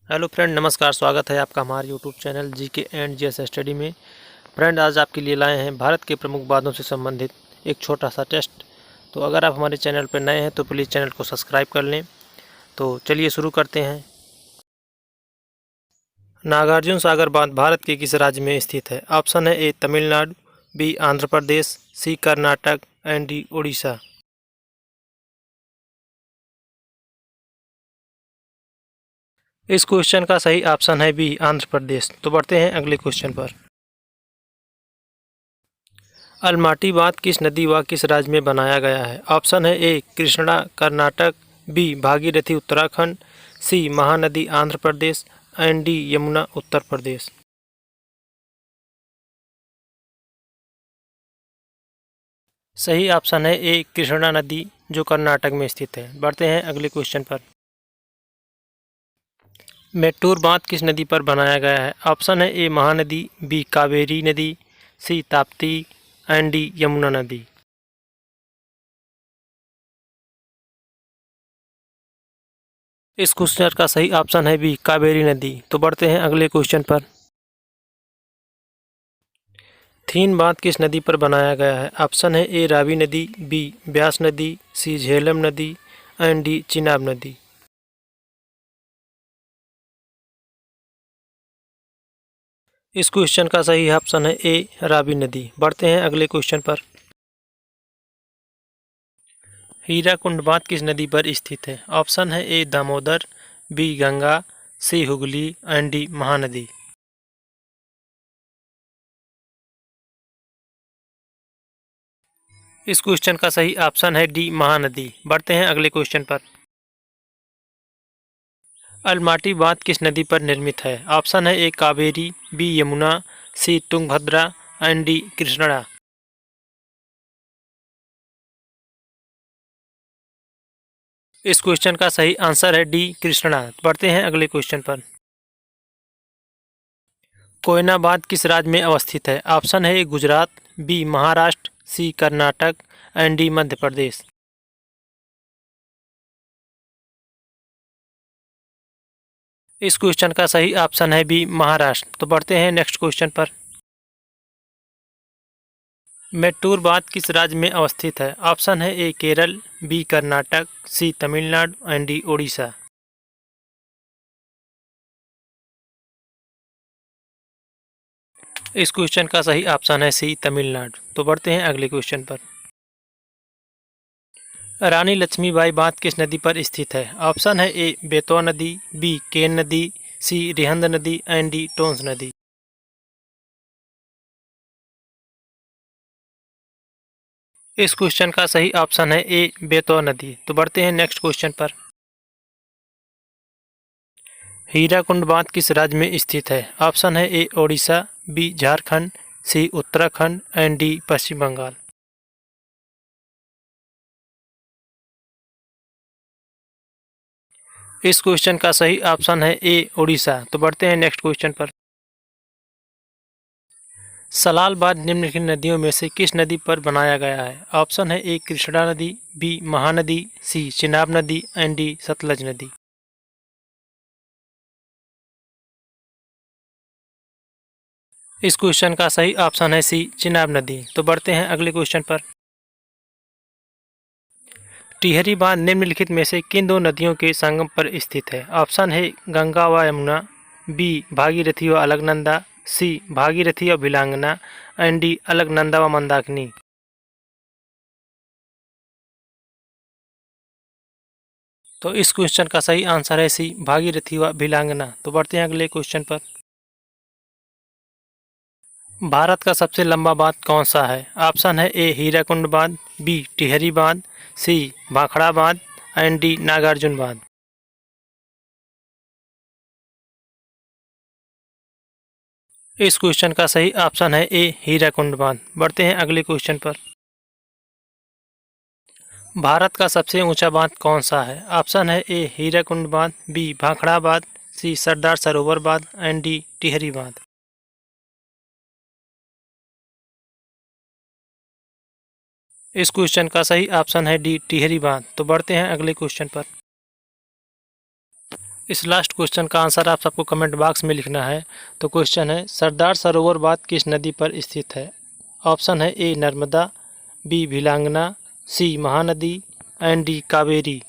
Hello friend, नमस्कार। स्वागत है आपका हमारे YouTube channel GK and GS study में। फ्रेंड, आज आपके लिए लाए हैं भारत के प्रमुख बांधों से संबंधित एक छोटा सा टेस्ट। तो अगर आप हमारे चैनल पर नए हैं तो प्लीज़ चैनल को सब्सक्राइब कर लें। तो चलिए शुरू करते हैं। नागार्जुन सागर बांध भारत के किस राज्य में स्थित है? ऑप्शन है ए Tamil Nadu, B Andhra Pradesh, C Karnataka and D Orissa. इस क्वेश्चन का सही ऑप्शन है बी आंध्र प्रदेश। तो बढ़ते हैं अगले क्वेश्चन पर। अलमाटी बांध किस नदी व किस राज्य में बनाया गया है? ऑप्शन है A Krishna Karnataka, B Bhagirathi Uttarakhand, C Mahanadi Andhra Pradesh and D Yamuna Uttar Pradesh. सही ऑप्शन है ए कृष्णा नदी, जो कर्नाटक में स्थित है। बढ़ते हैं अगले क्वेश्चन पर। मेट्टूर बांध किस नदी पर बनाया गया है? ऑप्शन है ए महानदी, बी कावेरी नदी, सी ताप्ती एंड डी यमुना नदी। इस क्वेश्चन का सही ऑप्शन है बी कावेरी नदी। तो बढ़ते हैं अगले क्वेश्चन पर। थीन बांध किस नदी पर बनाया गया है? ऑप्शन है ए रावी नदी, बी ब्यास नदी, सी झेलम नदी एंड डी चिनाब नदी। इस क्वेश्चन का सही ऑप्शन है ए रावी नदी। बढ़ते हैं अगले क्वेश्चन पर। हीराकुंड बांध किस नदी पर स्थित है? ऑप्शन है A Damodar, B Ganga, C Hooghly and D Mahanadi. इस क्वेश्चन का सही ऑप्शन है डी महानदी। बढ़ते हैं अगले क्वेश्चन पर। अलमाटी बांध किस नदी पर निर्मित है? ऑप्शन है A Kaveri, B Yamuna, C Tungabhadra and D Krishna. इस क्वेश्चन का सही आंसर है डी कृष्णा। बढ़ते हैं अगले क्वेश्चन पर। कोयना बांध किस राज्य में अवस्थित है? ऑप्शन है A Gujarat, B Maharashtra, C Karnataka and D Madhya Pradesh. इस क्वेश्चन का सही ऑप्शन है बी महाराष्ट्र। तो बढ़ते हैं नेक्स्ट क्वेश्चन पर। मेट्टूर बांध किस राज्य में अवस्थित है? ऑप्शन है A Kerala, B Karnataka, C Tamil Nadu and D Odisha. इस क्वेश्चन का सही ऑप्शन है सी तमिलनाडु। तो बढ़ते हैं अगले क्वेश्चन पर। रानी लक्ष्मीबाई बांध किस नदी पर स्थित है? ऑप्शन है ए बेतवा नदी, बी केन नदी, सी रिहंद नदी एंड डी टोंस नदी। इस क्वेश्चन का सही ऑप्शन है ए बेतवा नदी। तो बढ़ते हैं नेक्स्ट क्वेश्चन पर। हीराकुंड बांध किस राज्य में स्थित है? ऑप्शन है A Odisha, B Jharkhand, C Uttarakhand and D Paschim Bangal. इस क्वेश्चन का सही ऑप्शन है ए ओडिशा। तो बढ़ते हैं नेक्स्ट क्वेश्चन पर। सलाल बांध निम्नलिखित नदियों में से किस नदी पर बनाया गया है? ऑप्शन है ए कृष्णा नदी, बी महानदी, सी चिनाब नदी एंड डी सतलज नदी। इस क्वेश्चन का सही ऑप्शन है सी चिनाब नदी। तो बढ़ते हैं अगले क्वेश्चन पर। टिहरी बांध निम्नलिखित में से किन दो नदियों के संगम पर स्थित है? ऑप्शन है गंगा व यमुना, बी भागीरथी व अलकनंदा, सी भागीरथी व भिलांगना एंड डी अलकनंदा व मंदाकिनी। तो इस क्वेश्चन का सही आंसर है सी भागीरथी व भिलांगना। तो बढ़ते हैं अगले क्वेश्चन पर। भारत का सबसे लंबा बांध कौन सा है? ऑप्शन है ए हीराकुंड बांध, बी टिहरी बांध, सी भाखड़ा बांध एंड डी नागार्जुन बांध। इस क्वेश्चन का सही ऑप्शन है ए हीराकुंड बांध। बढ़ते हैं अगले क्वेश्चन पर। भारत का सबसे ऊंचा बांध कौन सा है? ऑप्शन है ए हीराकुंड बांध, बी भाखड़ा बांध, सी सरदार सरोवर बांध एंड डी टिहरी बांध। इस क्वेश्चन का सही ऑप्शन है डी टिहरी बांध। तो बढ़ते हैं अगले क्वेश्चन पर। इस लास्ट क्वेश्चन का आंसर आप सबको कमेंट बॉक्स में लिखना है। तो क्वेश्चन है, सरदार सरोवर बांध किस नदी पर स्थित है? ऑप्शन है A Narmada, B Bhilangana, C Mahanadi and D Kaveri.